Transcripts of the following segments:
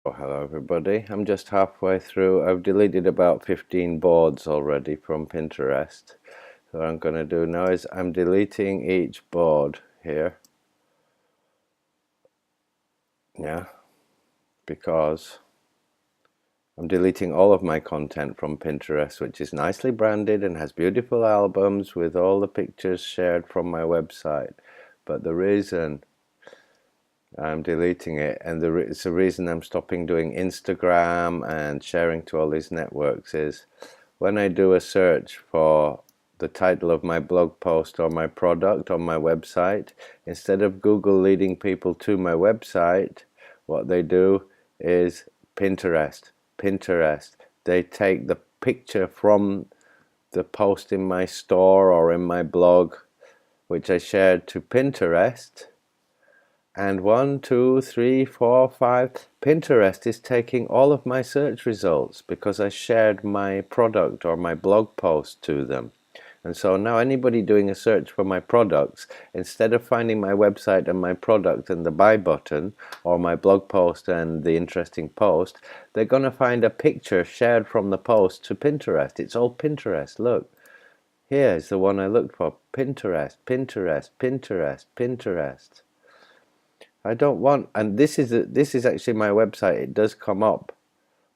Oh, hello everybody. I'm just halfway through. I've deleted about 15 boards already from Pinterest. So what I'm going to do now is I'm deleting each board here. Yeah, because I'm deleting all of my content from Pinterest, which is nicely branded and has beautiful albums with all the pictures shared from my website. But the reason I'm deleting it, and it's the reason I'm stopping doing Instagram and sharing to all these networks, is when I do a search for the title of my blog post or my product on my website, instead of Google leading people to my website, what they do is Pinterest. They take the picture from the post in my store or in my blog, which I shared to Pinterest, and 1, 2, 3, 4, 5, Pinterest is taking all of my search results because I shared my product or my blog post to them. And so now anybody doing a search for my products, instead of finding my website and my product and the buy button, or my blog post and the interesting post, they're going to find a picture shared from the post to Pinterest. It's all Pinterest. Look, here's the one I looked for. Pinterest, Pinterest, Pinterest, Pinterest. I don't want, and this is actually my website. It does come up,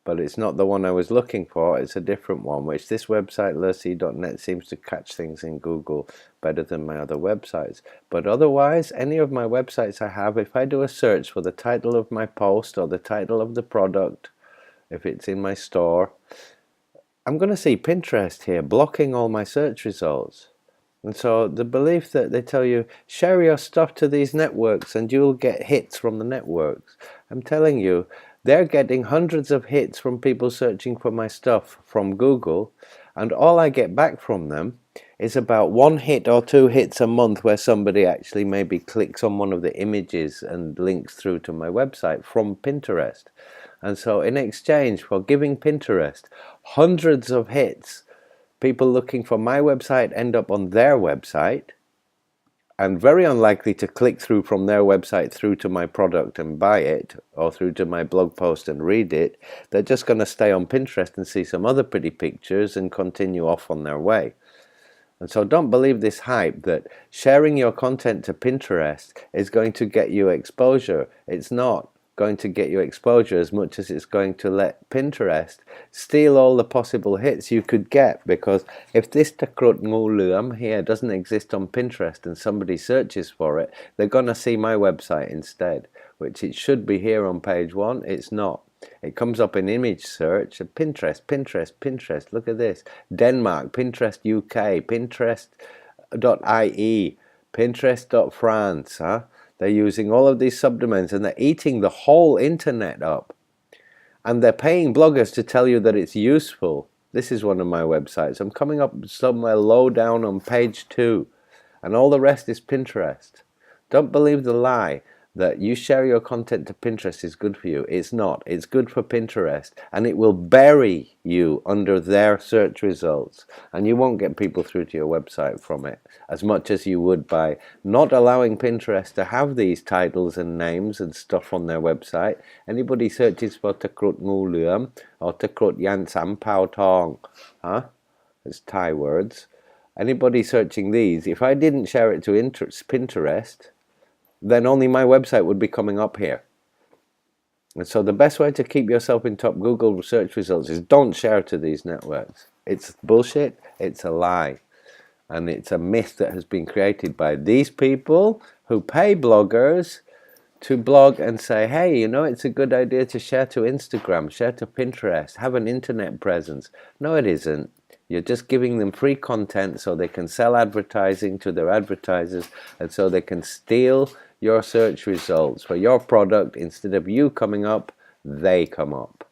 but it's not the one I was looking for. It's a different one, which this website, lercy.net, seems to catch things in Google better than my other websites. But otherwise, any of my websites I have, if I do a search for the title of my post or the title of the product, if it's in my store, I'm going to see Pinterest here blocking all my search results. And so the belief that they tell you, share your stuff to these networks and you'll get hits from the networks. I'm telling you, they're getting hundreds of hits from people searching for my stuff from Google, and all I get back from them is about 1 hit or 2 hits a month where somebody actually maybe clicks on one of the images and links through to my website from Pinterest. And so in exchange for giving Pinterest hundreds of hits, people looking for my website end up on their website and very unlikely to click through from their website through to my product and buy it, or through to my blog post and read it. They're just going to stay on Pinterest and see some other pretty pictures and continue off on their way. And so don't believe this hype that sharing your content to Pinterest is going to get you exposure. It's not going to get you exposure as much as it's going to let Pinterest steal all the possible hits you could get, because if this takrut nguluam here doesn't exist on Pinterest and somebody searches for it, they're going to see my website instead, which it should be here on page 1. It's not. It comes up in image search. Pinterest, Pinterest, Pinterest. Look at this. Denmark, Pinterest UK, Pinterest.ie, Pinterest.France. They're using all of these subdomains and they're eating the whole internet up. And they're paying bloggers to tell you that it's useful. This is one of my websites. I'm coming up somewhere low down on page 2. And all the rest is Pinterest. Don't believe the lie that you share your content to Pinterest is good for you. It's not. It's good for Pinterest, and it will bury you under their search results, and you won't get people through to your website from it as much as you would by not allowing Pinterest to have these titles and names and stuff on their website. Anybody searches for takrut nguluam or takrut yan sam pao tong, it's Thai words. Anybody searching these, if I didn't share it to Pinterest, then only my website would be coming up here. And so the best way to keep yourself in top Google search results is don't share to these networks. It's bullshit, it's a lie, and it's a myth that has been created by these people who pay bloggers to blog and say, hey, you know, it's a good idea to share to Instagram, share to Pinterest, have an internet presence. No, it isn't. You're just giving them free content so they can sell advertising to their advertisers, and so they can steal your search results for your product. Instead of you coming up, they come up.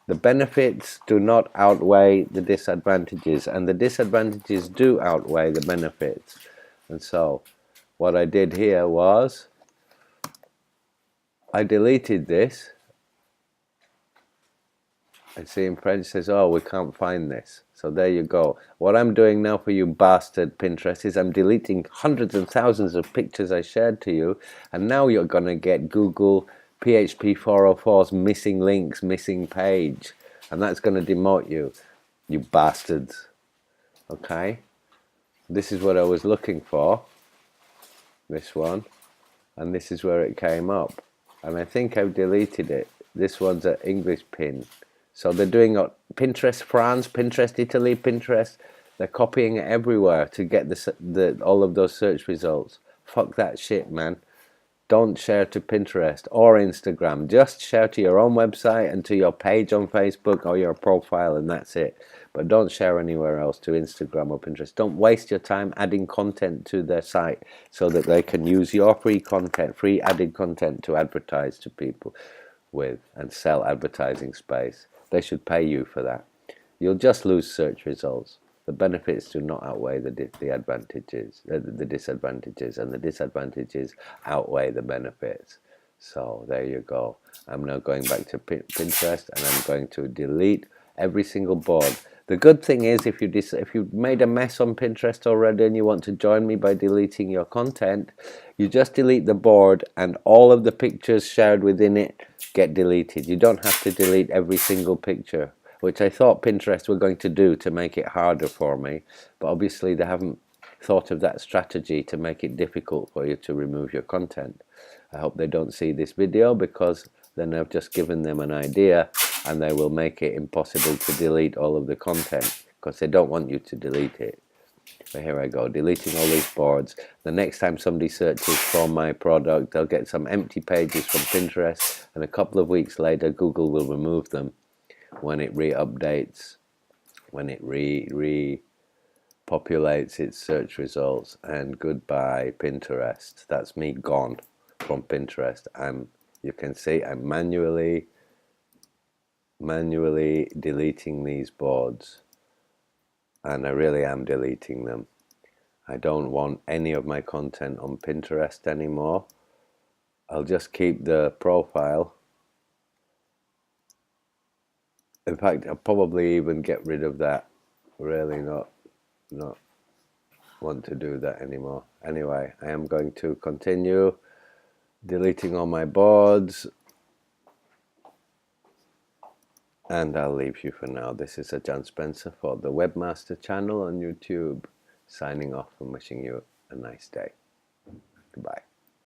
The benefits do not outweigh the disadvantages, and the disadvantages do outweigh the benefits. And so what I did here was I deleted this. I see in French says, oh, we can't find this. So there you go. What I'm doing now for you bastard Pinterest is I'm deleting hundreds and thousands of pictures I shared to you, and now you're going to get Google PHP 404's missing links, missing page, and that's going to demote you, you bastards. Okay, this is what I was looking for, this one, and this is where it came up, and I think I've deleted it. This one's an English pin, so they're doing Pinterest France, Pinterest Italy, Pinterest. They're copying it everywhere to get all of those search results. Fuck that shit, man. Don't share to Pinterest or Instagram. Just share to your own website and to your page on Facebook or your profile, and that's it. But don't share anywhere else, to Instagram or Pinterest. Don't waste your time adding content to their site so that they can use your free content, free added content, to advertise to people with and sell advertising space. They should pay you for that. You'll just lose search results. The benefits do not outweigh the advantages, the disadvantages, and the disadvantages outweigh the benefits. So there you go. I'm now going back to Pinterest, and I'm going to delete every single board. The good thing is, if you've made a mess on Pinterest already and you want to join me by deleting your content, you just delete the board and all of the pictures shared within it get deleted. You don't have to delete every single picture, which I thought Pinterest were going to do to make it harder for me, but obviously they haven't thought of that strategy to make it difficult for you to remove your content. I hope they don't see this video, because then I've just given them an idea and they will make it impossible to delete all of the content, because they don't want you to delete it. But here I go, deleting all these boards. The next time somebody searches for my product, they'll get some empty pages from Pinterest, and a couple of weeks later Google will remove them when it re-updates, when it repopulates its search results. And goodbye Pinterest. That's me gone from Pinterest. You can see I'm manually deleting these boards, and I really am deleting them. I don't want any of my content on Pinterest anymore. I'll just keep the profile. In fact, I'll probably even get rid of that. Really not want to do that anymore. Anyway, I am going to continue deleting all my boards, and I'll leave you for now. This is John Spencer for the Webmaster channel on YouTube, signing off and wishing you a nice day. Goodbye.